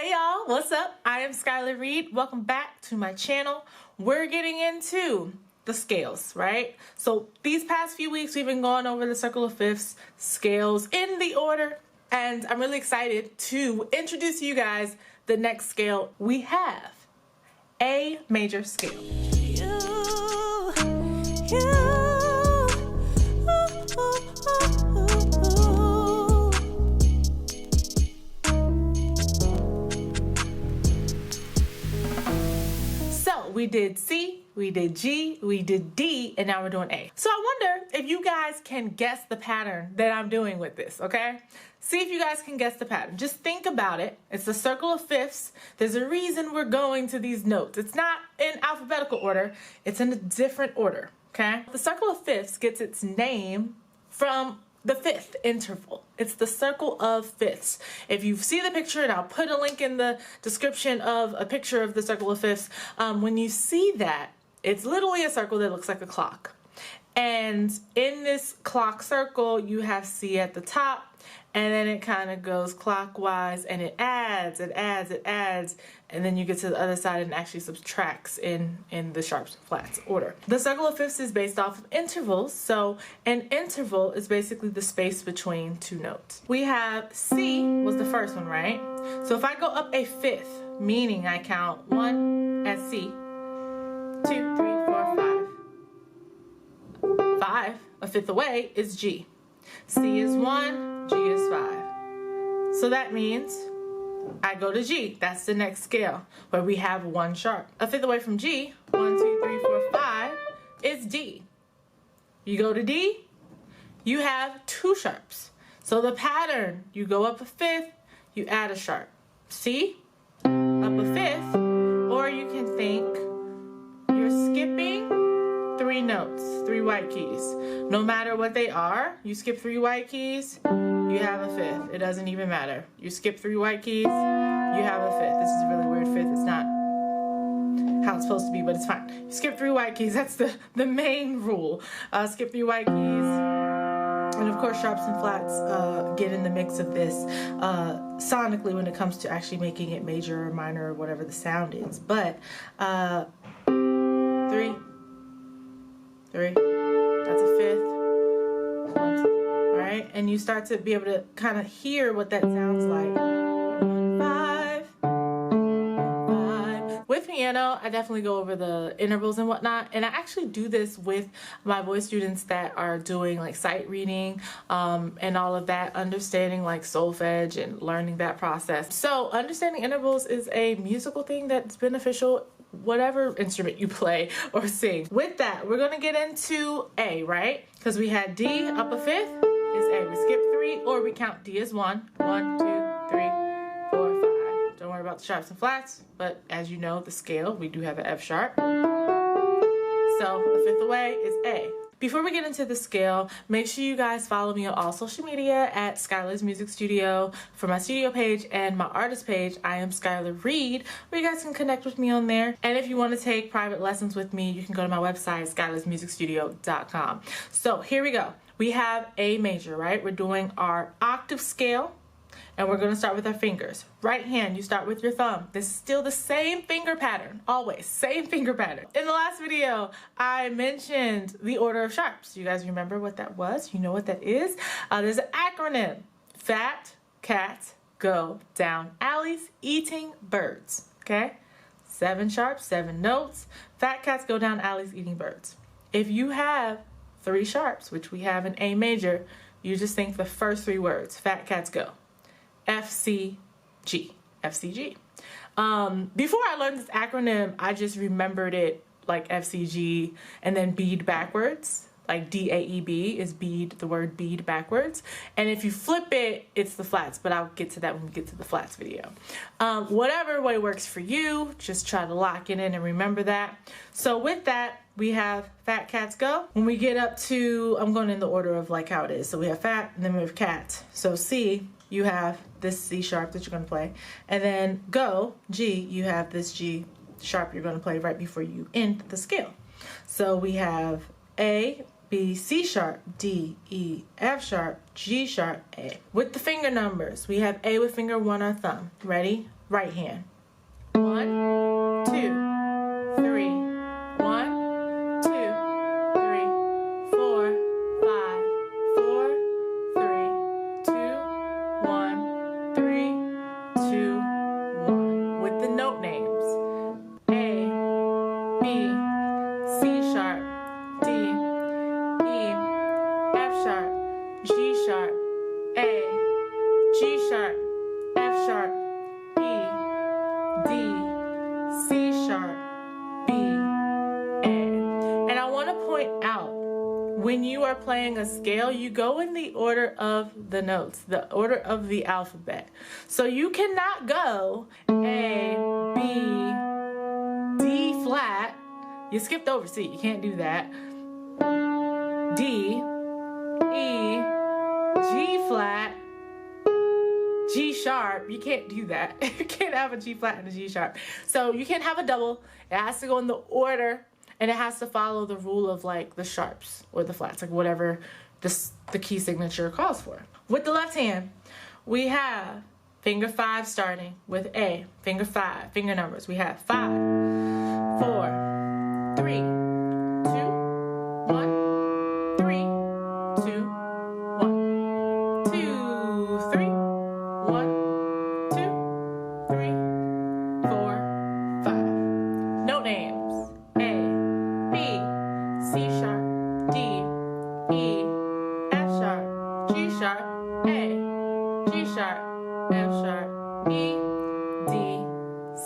Hey y'all, what's up? I am Skylar Reed. Welcome back to my channel. We're getting into the scales, right? So these past few weeks we've been going over the circle of fifths scales in the order, and I'm really excited to introduce to you guys the next scale we have, A major scale. We did C, we did G, we did D, and now we're doing A. So I wonder if you guys can guess the pattern that I'm doing with this, okay? See if you guys can guess the pattern. Just think about it. It's the circle of fifths. There's a reason we're going to these notes. It's not in alphabetical order. It's in a different order, okay? The circle of fifths gets its name from the fifth interval. It's the circle of fifths. If you see the picture, and I'll put a link in the description of a picture of the circle of fifths, when you see that, it's literally a circle that looks like a clock. And in this clock circle, you have C at the top, and then it kind of goes clockwise, and it adds, and then you get to the other side and actually subtracts in the sharps and flats order. The circle of fifths is based off of intervals, so an interval is basically the space between two notes. We have C was the first one, right? So if I go up a fifth, meaning I count 1 at C, 2, 3, 4, 5. 5, a fifth away, is G. C is 1, G is 5. So that means I go to G. That's the next scale where we have 1 sharp. A fifth away from G, 1, 2, 3, 4, 5, is D. You go to D, you have 2 sharps. So the pattern, you go up a fifth, you add a sharp. C, up a fifth, or you can think you're skipping 3 notes, 3 white keys. No matter what they are, you skip 3 white keys, you have a fifth. It doesn't even matter. You skip 3 white keys, you have a fifth. This is a really weird fifth. It's not how it's supposed to be, but it's fine. You skip 3 white keys. That's the main rule. Skip 3 white keys. And of course, sharps and flats get in the mix of this sonically when it comes to actually making it major or minor or whatever the sound is. But 3, that's a fifth. 1, 2. Right? And you start to be able to kind of hear what that sounds like. 1, 5, 1, 5. With piano, I definitely go over the intervals and whatnot, and I actually do this with my voice students that are doing like sight reading and all of that, understanding like solfege and learning that process. So understanding intervals is a musical thing that's beneficial whatever instrument you play or sing. With that, we're gonna get into A, right? Because we had D up a fifth is A. We skip 3 or we count D as 1. 1, 2, 3, 4, 5. Don't worry about the sharps and flats, but as you know, the scale, we do have an F sharp. So a fifth away is A. Before we get into the scale, make sure you guys follow me on all social media at Skylar's Music Studio for my studio page and my artist page. I am Skylar Reed, where you guys can connect with me on there. And if you want to take private lessons with me, you can go to my website, skylarsmusicstudio.com. So here we go. We have A major, right? We're doing our octave scale. And we're going to start with our fingers. Right hand, you start with your thumb. This is still the same finger pattern, always, same finger pattern. In the last video, I mentioned the order of sharps. You guys remember what that was? You know what that is? There's an acronym. Fat cats go down alleys eating birds, okay? 7 sharps, 7 notes. Fat cats go down alleys eating birds. If you have 3 sharps, which we have in A major, you just think the first 3 words, fat cats go. FCG. FCG. Before I learned this acronym, I just remembered it like FCG and then bead backwards. Like DAEB is bead, the word bead backwards. And if you flip it, it's the flats, but I'll get to that when we get to the flats video. Whatever way works for you, just try to lock it in and remember that. So with that, we have fat cats go. When we get up to, I'm going in the order of like how it is. So we have fat and then we have cat. So C, you have this C sharp that you're going to play. And then go, G, you have this G sharp you're going to play right before you end the scale. So we have A, B, C sharp, D, E, F sharp, G sharp, A. With the finger numbers, we have A with finger 1 or thumb. Ready? right hand. 1, 2, 3. 1, 2, 3, 4, 5, 4, 3, 2, 1, 3, 2, 1. With the note names: A, B, C sharp, D, E, F sharp, G sharp, A, G sharp, F sharp, E, D, C sharp, B, A. And I want to point out, when you are playing a scale, you go in the order of the notes, the order of the alphabet. So you cannot go A, B, D flat. You skipped over C, you can't do that. D, E, G flat, G sharp. You can't do that. You can't have a G flat and a G sharp. So you can't have a double. It has to go in the order, and it has to follow the rule of like the sharps or the flats, like whatever the key signature calls for. With the left hand, we have finger 5 starting with A. Finger 5, finger numbers. We have 5, 4, 3, 2, 1, 3, 2, 1, 2, 3, 1, 2, 3, 4, 5. Note names: A, B, C sharp, D, E, F sharp, G sharp, A, G sharp, F sharp, E, D,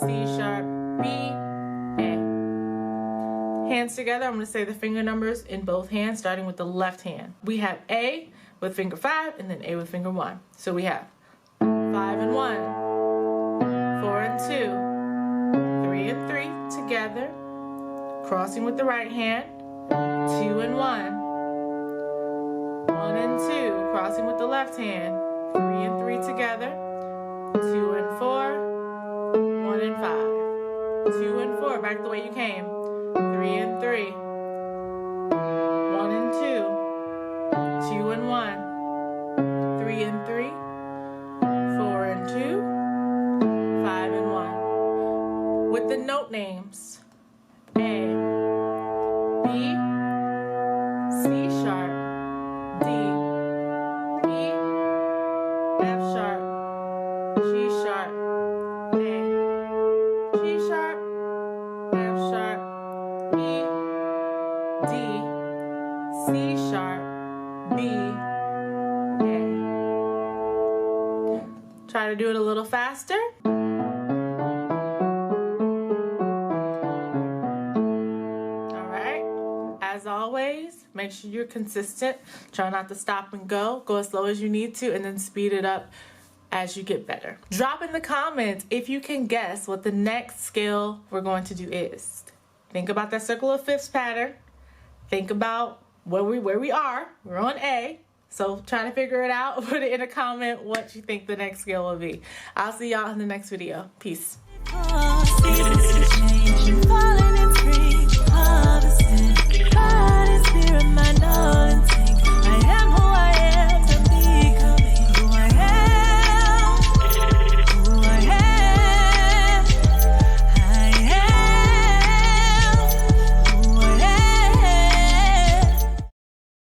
C sharp, B, A. Hands together, I'm going to say the finger numbers in both hands, starting with the left hand. We have A with finger 5 and then A with finger 1. So we have 5 and 1, 4 and 2, 3 and 3 together, crossing with the right hand, 2 and 1, 1 and 2, crossing with the left hand, 3 and 3 together, 2 and 4, 1 and 5, 2 and 4, back the way you came, 3 and 3, 1 and 2, 2 and 1, 3 and 3, 4 and 2, 5 and 1. With the note names: A, B, C sharp, D, E, F sharp, G sharp, A, G sharp, F sharp, E, D, C sharp, B, A. Try to do it a little faster. As always, make sure you're consistent. Try not to stop and go. Go as slow as you need to, and then speed it up as you get better. Drop in the comments if you can guess what the next scale we're going to do is. Think about that circle of fifths pattern. Think about where we are. We're on A. So try to figure it out. Put it in a comment what you think the next scale will be. I'll see y'all in the next video. Peace. Falling in spring, harvesting, body, spirit, mind, all